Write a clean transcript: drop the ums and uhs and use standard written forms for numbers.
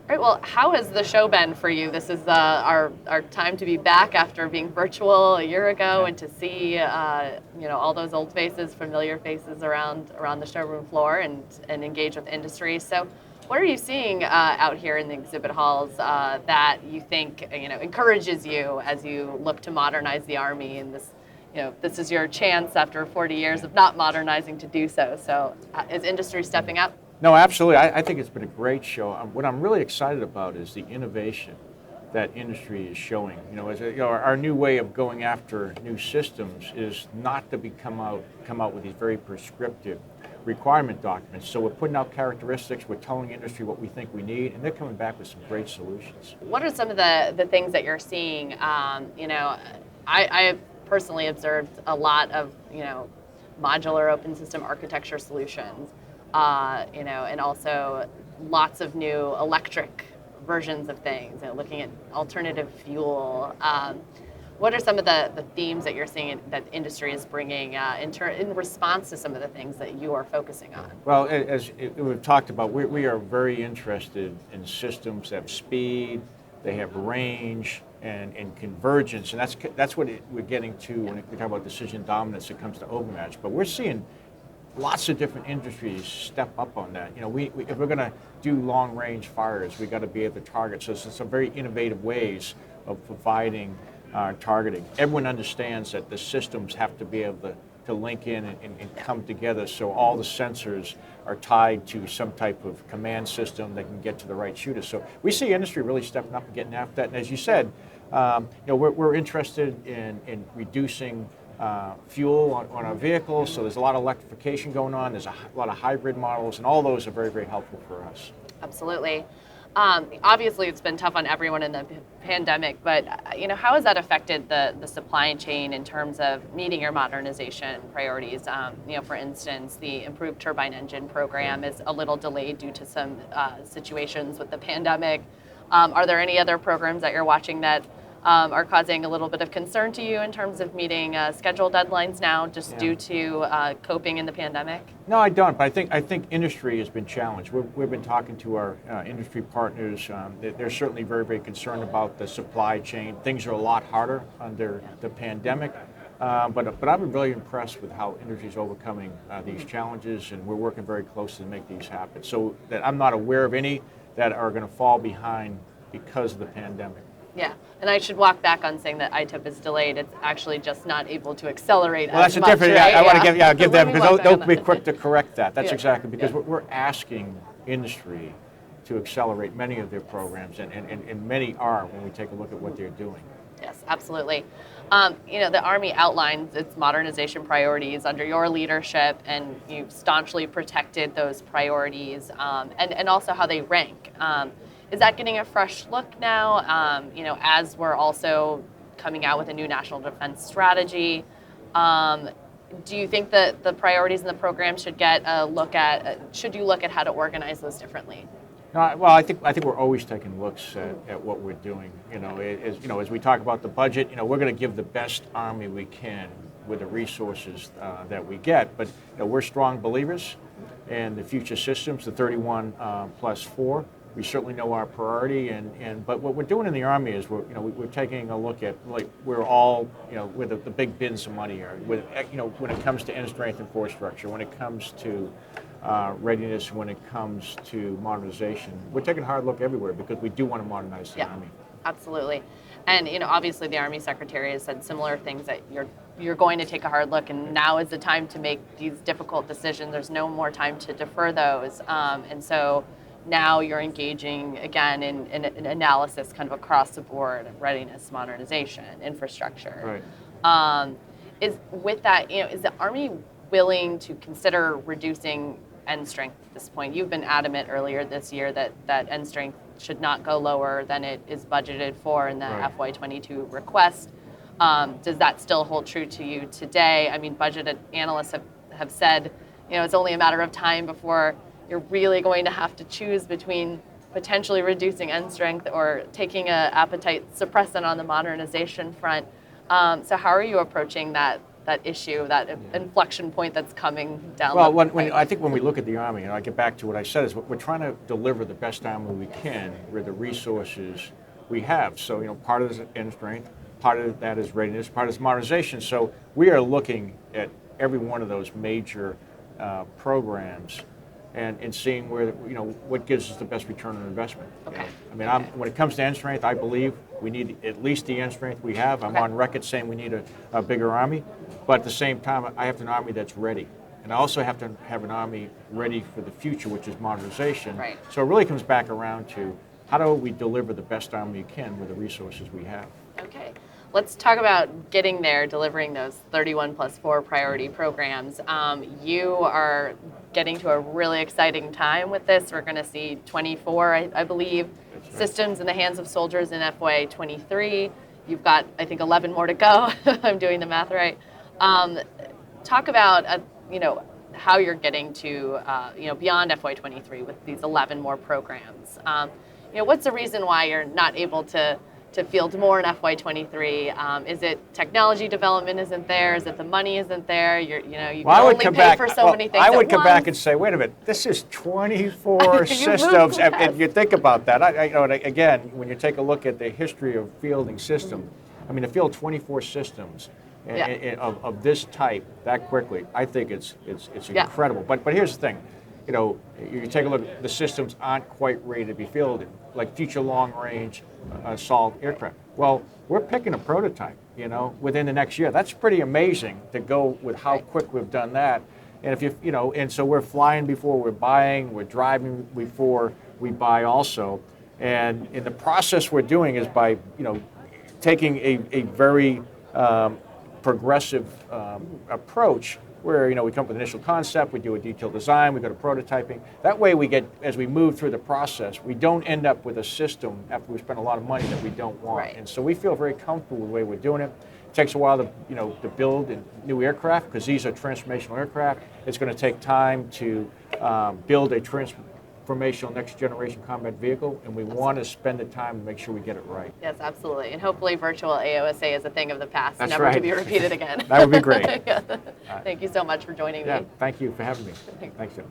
All right, well, how has the show been for you? This is our time to be back after being virtual a year ago, Yeah. and to see all those old faces, familiar faces around the showroom floor, and engage with industry. So, what are you seeing out here in the exhibit halls that you think encourages you as you look to modernize the Army? And this is your chance after 40 years Yeah. of not modernizing to do so. So, is industry stepping up? No, absolutely. I think it's been a great show. What I'm really excited about is the innovation that industry is showing. Our new way of going after new systems is not to come out with these very prescriptive requirement documents. So we're putting out characteristics, we're telling industry what we think we need, and they're coming back with some great solutions. What are some of the things that you're seeing? I personally observed a lot of modular open system architecture solutions, and also lots of new electric versions of things, looking at alternative fuel. What are some of the themes that you're seeing that the industry is bringing in response to some of the things that you are focusing on? Well, as we've talked about, we are very interested in systems that have speed, they have range, and convergence, and that's what we're getting to when we talk about decision dominance. It comes to overmatch, but we're seeing lots of different industries step up on that. If we're going to do long range fires, we got to be able to target. So some very innovative ways of providing targeting. Everyone understands that the systems have to be able to link in and come together, so all the sensors are tied to some type of command system that can get to the right shooter. So we see industry really stepping up and getting after that. And as you said, we're interested in reducing fuel on our vehicles, so there's a lot of electrification going on. There's a lot of hybrid models, and all those are very, very helpful for us. Absolutely. Obviously, it's been tough on everyone in the pandemic, but how has that affected the supply chain in terms of meeting your modernization priorities? For instance, the improved turbine engine program is a little delayed due to some situations with the pandemic. Are there any other programs that you're watching that are causing a little bit of concern to you in terms of meeting schedule deadlines now, just due to coping in the pandemic? No, I don't. But I think industry has been challenged. We've been talking to our industry partners. They're certainly very, very concerned about the supply chain. Things are a lot harder under the pandemic. But I've been really impressed with how industry is overcoming these challenges, and we're working very closely to make these happen. So that I'm not aware of any that are going to fall behind because of the pandemic. Yeah, and I should walk back on saying that ITIP is delayed. It's actually just not able to accelerate Well, that's as a different. much, right? I want to give So them, let me because walk back they'll on be that. quick to correct that. That's Yeah. exactly because Yeah. we're asking industry to accelerate many of their programs, and many are when we take a look at what they're doing. Yes, absolutely. The Army outlines its modernization priorities under your leadership, and you've staunchly protected those priorities, and also how they rank. Is that getting a fresh look now, as we're also coming out with a new national defense strategy? Do you think that the priorities in the program should get a look at, should you look at how to organize those differently? Well, I think we're always taking looks at what we're doing. As we talk about the budget, we're going to give the best Army we can with the resources that we get. But we're strong believers in the future systems, the 31 plus 4. We certainly know our priority, but what we're doing in the Army is we're taking a look at, like, we're all where the big bins of money are. When it comes to end strength and force structure, when it comes to readiness, when it comes to modernization, we're taking a hard look everywhere because we do want to modernize the Army. Absolutely. And obviously the Army Secretary has said similar things, that you're going to take a hard look, and now is the time to make these difficult decisions. There's no more time to defer those, and so now you're engaging again in an analysis kind of across the board of readiness, modernization, infrastructure. Right. Is with that, is the Army willing to consider reducing end strength at this point? You've been adamant earlier this year that end strength should not go lower than it is budgeted for in the FY22 request. Does that still hold true to you today? I mean, budget analysts have said, it's only a matter of time before you're really going to have to choose between potentially reducing end strength or taking an appetite suppressant on the modernization front. So how are you approaching that that issue, that inflection point that's coming down. Well, the when pike? I think when we look at the Army, and I get back to what I said, is we're trying to deliver the best Army we can with the resources we have. So, part of this is end strength, part of that is readiness, part is modernization. So we are looking at every one of those major programs and seeing where, what gives us the best return on investment. Okay. When it comes to end strength, I believe we need at least the end strength we have. I'm on record saying we need a bigger Army, but at the same time, I have an Army that's ready. And I also have to have an Army ready for the future, which is modernization. Right. So it really comes back around to how do we deliver the best Army we can with the resources we have. Okay. Let's talk about getting there, delivering those 31+4 priority programs. You are getting to a really exciting time with this. We're going to see 24, I believe, systems in the hands of soldiers in FY23. You've got, I think, 11 more to go. I'm doing the math right. Talk about, how you're getting to, beyond FY23 with these 11 more programs. What's the reason why you're not able to field more in FY23? Is it technology development isn't there? Is it the money isn't there? You can only pay for so many things I would at come once. back and say, wait a minute, this is 24 systems. And you think about that. Again, when you take a look at the history of fielding system, to field 24 systems of this type that quickly, I think it's incredible. But here's the thing. You take a look, the systems aren't quite ready to be fielded, like future long-range assault aircraft. Well, we're picking a prototype, within the next year. That's pretty amazing to go with how quick we've done that. And and so we're flying before we're buying, we're driving before we buy also. And in the process we're doing is by, taking a very progressive approach where we come up with initial concept, we do a detailed design, we go to prototyping. That way as we move through the process, we don't end up with a system after we spend a lot of money that we don't want. Right. And so we feel very comfortable with the way we're doing it. It takes a while to build new aircraft because these are transformational aircraft. It's going to take time to build a transformational next generation combat vehicle, and we want to spend the time to make sure we get it right. Yes, absolutely. And hopefully virtual AOSA is a thing of the past, That's never right. to be repeated again. That would be great. Thank you so much for joining Yeah, me. thank you for having me. Thanks, Jim.